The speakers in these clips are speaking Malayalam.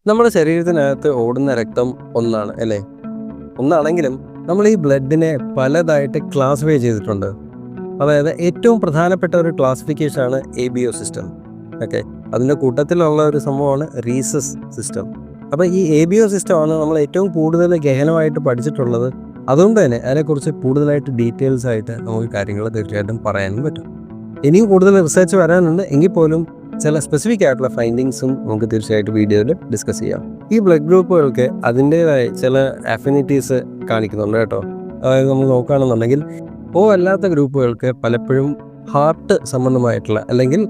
നമ്മുടെ ശരീരത്തിനകത്ത് ഓടുന്ന രക്തം ഒന്നാണ് അല്ലേ? ഒന്നാണെങ്കിലും നമ്മൾ ഈ ബ്ലഡിനെ പലതായിട്ട് ക്ലാസിഫൈ ചെയ്തിട്ടുണ്ട്. അതായത് ഏറ്റവും പ്രധാനപ്പെട്ട ഒരു ക്ലാസിഫിക്കേഷനാണ് ABO സിസ്റ്റം. ഓക്കെ, അതിൻ്റെ കൂട്ടത്തിലുള്ള ഒരു സംഭവമാണ് റീസസ് സിസ്റ്റം. അപ്പോൾ ഈ ABO സിസ്റ്റമാണ് നമ്മൾ ഏറ്റവും കൂടുതൽ ഗഹനമായിട്ട് പഠിച്ചിട്ടുള്ളത്. അതുകൊണ്ട് തന്നെ അതിനെക്കുറിച്ച് കൂടുതലായിട്ട് ഡീറ്റെയിൽസ് ആയിട്ട് നമുക്ക് കാര്യങ്ങൾ തീർച്ചയായിട്ടും പറയാനും പറ്റും. ഇനിയും കൂടുതൽ റിസർച്ച് വരാനുണ്ട് എങ്കിൽ പോലും ചില സ്പെസിഫിക് ആയിട്ടുള്ള ഫൈൻഡിങ്സും നമുക്ക് തീർച്ചയായിട്ടും വീഡിയോയിൽ ഡിസ്കസ് ചെയ്യാം. ഈ ബ്ലഡ് ഗ്രൂപ്പുകൾക്ക് അതിൻ്റേതായ ചില അഫിനിറ്റീസ് കാണിക്കുന്നുണ്ട് കേട്ടോ. അതായത് നമ്മൾ നോക്കുകയാണെന്നുണ്ടെങ്കിൽ അല്ലാത്ത ഗ്രൂപ്പുകൾക്ക് പലപ്പോഴും ഹാർട്ട് സംബന്ധമായിട്ടുള്ള അല്ലെങ്കിൽ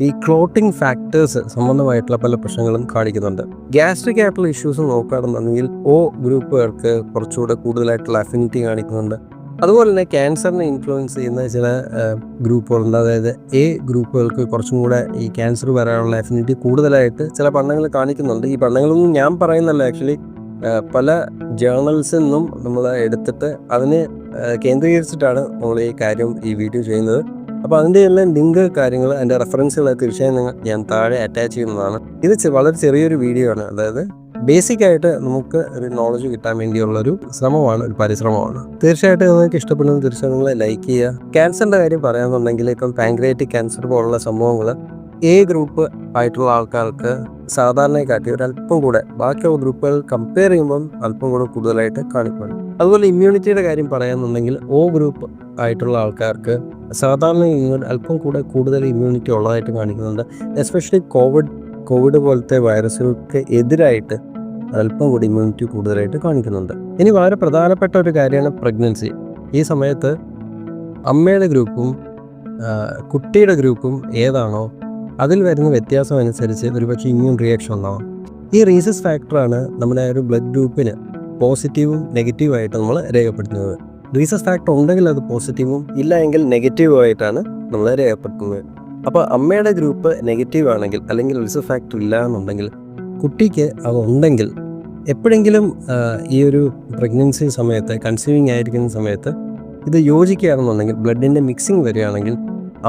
ഈ ക്ലോട്ടിംഗ് ഫാക്ടേഴ്സ് സംബന്ധമായിട്ടുള്ള പല പ്രശ്നങ്ങളും കാണിക്കുന്നുണ്ട്. ഗ്യാസ്ട്രിക് ആയിട്ടുള്ള ഇഷ്യൂസ് നോക്കുകയാണെന്നുണ്ടെങ്കിൽ ഗ്രൂപ്പുകൾക്ക് കുറച്ചുകൂടെ കൂടുതലായിട്ടുള്ള അഫിനിറ്റി കാണിക്കുന്നുണ്ട്. അതുപോലെ തന്നെ ക്യാൻസറിനെ ഇൻഫ്ലുവൻസ് ചെയ്യുന്ന ചില ഗ്രൂപ്പുകളുണ്ട്. അതായത് ഗ്രൂപ്പുകൾക്ക് കുറച്ചും കൂടെ ഈ ക്യാൻസർ വരാനുള്ള അഫിനിറ്റി കൂടുതലായിട്ട് ചില പഠനങ്ങൾ കാണിക്കുന്നുണ്ട്. ഈ പഠനങ്ങളൊന്നും ഞാൻ പറയുന്നല്ല, ആക്ച്വലി പല ജേർണൽസിൽ നിന്നും നമ്മൾ എടുത്തിട്ട് അതിനെ കേന്ദ്രീകരിച്ചിട്ടാണ് നമ്മൾ ഈ വീഡിയോ ചെയ്യുന്നത്. അപ്പോൾ അതിൻ്റെ എല്ലാം ലിങ്ക് കാര്യങ്ങൾ അതിൻ്റെ റെഫറൻസുകൾ തീർച്ചയായും ഞാൻ താഴെ അറ്റാച്ച് ചെയ്യുന്നതാണ്. ഇത് വളരെ ചെറിയൊരു വീഡിയോ ആണ്. അതായത് ബേസിക് ആയിട്ട് നമുക്ക് ഒരു നോളജ് കിട്ടാൻ വേണ്ടിയുള്ളൊരു ശ്രമമാണ്, ഒരു പരിശ്രമമാണ്. തീർച്ചയായിട്ടും നിങ്ങൾക്ക് ഇഷ്ടപ്പെടുന്നത് തീർച്ചയായും നിങ്ങൾ ലൈക്ക് ചെയ്യുക. ക്യാൻസറിൻ്റെ കാര്യം പറയാമെന്നുണ്ടെങ്കിൽ ഇപ്പം പാൻക്രിയാറ്റിക് ക്യാൻസർ പോലുള്ള സംഭവങ്ങൾ ഗ്രൂപ്പ് ആയിട്ടുള്ള ആൾക്കാർക്ക് സാധാരണയെക്കാട്ടി ഒരല്പം കൂടെ ബാക്കിയുള്ള ഗ്രൂപ്പുകൾ കമ്പയർ ചെയ്യുമ്പം അല്പം കൂടെ കൂടുതലായിട്ട് കാണിക്കുന്നുണ്ട്. അതുപോലെ ഇമ്മ്യൂണിറ്റിയുടെ കാര്യം പറയാമെന്നുണ്ടെങ്കിൽ ഗ്രൂപ്പ് ആയിട്ടുള്ള ആൾക്കാർക്ക് സാധാരണ അല്പം കൂടെ കൂടുതൽ ഇമ്മ്യൂണിറ്റി ഉള്ളതായിട്ട് കാണിക്കുന്നുണ്ട്. എസ്പെഷ്യലി കോവിഡ് പോലത്തെ വൈറസുകൾക്ക് എതിരായിട്ട് അല്പം കൂടി ഇമ്മ്യൂണിറ്റി കൂടുതലായിട്ട് കാണിക്കുന്നുണ്ട്. ഇനി വളരെ പ്രധാനപ്പെട്ട ഒരു കാര്യമാണ് പ്രഗ്നൻസി. ഈ സമയത്ത് അമ്മയുടെ ഗ്രൂപ്പും കുട്ടിയുടെ ഗ്രൂപ്പും ഏതാണോ അതിൽ വരുന്ന വ്യത്യാസം അനുസരിച്ച് ഒരുപക്ഷെ ഇമ്മ്യൂൺ റിയാക്ഷൻ ഉണ്ടാവും. ഈ റീസസ് ഫാക്ടറാണ് നമ്മുടെ ഒരു ബ്ലഡ് ഗ്രൂപ്പിന് പോസിറ്റീവും നെഗറ്റീവായിട്ട് നമ്മൾ രേഖപ്പെടുത്തുന്നത്. റീസസ് ഫാക്ടർ ഉണ്ടെങ്കിൽ അത് പോസിറ്റീവും ഇല്ല എങ്കിൽ നെഗറ്റീവുമായിട്ടാണ് നമ്മൾ രേഖപ്പെടുത്തുന്നത്. അപ്പോൾ അമ്മയുടെ ഗ്രൂപ്പ് നെഗറ്റീവ് ആണെങ്കിൽ അല്ലെങ്കിൽ റീസസ് ഫാക്ടർ ഇല്ല എന്നുണ്ടെങ്കിൽ കുട്ടിക്ക് അത് ഉണ്ടെങ്കിൽ എപ്പോഴെങ്കിലും ഈ ഒരു പ്രഗ്നൻസി സമയത്ത് കൺസീവിങ് ആയിരിക്കുന്ന സമയത്ത് ഇത് യോജിക്കുകയാണെന്നുണ്ടെങ്കിൽ ബ്ലഡിൻ്റെ മിക്സിങ് വരികയാണെങ്കിൽ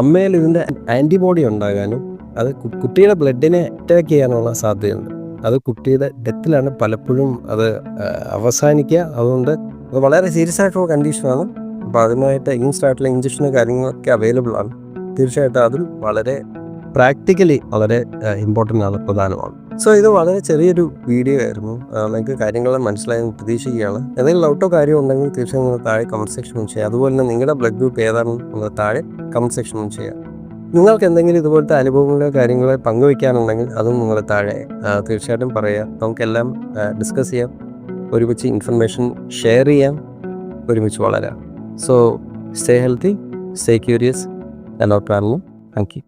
അമ്മയിൽ ഇതിൻ്റെ ആൻറ്റിബോഡി ഉണ്ടാകാനും അത് കുട്ടിയുടെ ബ്ലഡിനെ അറ്റാക്ക് ചെയ്യാനുള്ള സാധ്യതയുണ്ട്. അത് കുട്ടിയുടെ ഡെത്തിലാണ് പലപ്പോഴും അത് അവസാനിക്കുക. അതുകൊണ്ട് അത് വളരെ സീരിയസ് ആയിട്ടുള്ള കണ്ടീഷനാണ്. അപ്പോൾ അതിനായിട്ട് ഇൻസ്റ്റായിട്ടുള്ള ഇഞ്ചക്ഷനും കാര്യങ്ങളൊക്കെ അവൈലബിൾ ആണ്. തീർച്ചയായിട്ടും അതും വളരെ പ്രാക്ടിക്കലി വളരെ ഇമ്പോർട്ടൻ്റ് ആണ്, പ്രധാനമാണ്. സോ ഇത് വളരെ ചെറിയൊരു വീഡിയോ ആയിരുന്നു. നിങ്ങൾക്ക് കാര്യങ്ങൾ മനസ്സിലായെന്ന് പ്രതീക്ഷിക്കുകയാണ്. എന്തെങ്കിലും ഡൗട്ടോ കാര്യമോ ഉണ്ടെങ്കിൽ തീർച്ചയായും നിങ്ങൾ താഴെ കമൻറ്റ് സെക്ഷനിൽ ചെയ്യുക. അതുപോലെ തന്നെ നിങ്ങളുടെ ബ്ലഡ് ഗ്രൂപ്പ് ഏതാണെന്ന് നിങ്ങൾ താഴെ കമൻറ്റ് സെക്ഷനിൽ ചെയ്യുക. നിങ്ങൾക്ക് എന്തെങ്കിലും ഇതുപോലത്തെ അനുഭവങ്ങളോ കാര്യങ്ങളോ പങ്കുവയ്ക്കാനുണ്ടെങ്കിൽ അതും നിങ്ങൾ താഴെ തീർച്ചയായിട്ടും പറയുക. നമുക്കെല്ലാം ഡിസ്കസ് ചെയ്യാം, ഒരുമിച്ച് ഇൻഫർമേഷൻ ഷെയർ ചെയ്യാം, ഒരുമിച്ച് വളരാം. So stay healthy, stay curious, and out. Thank U.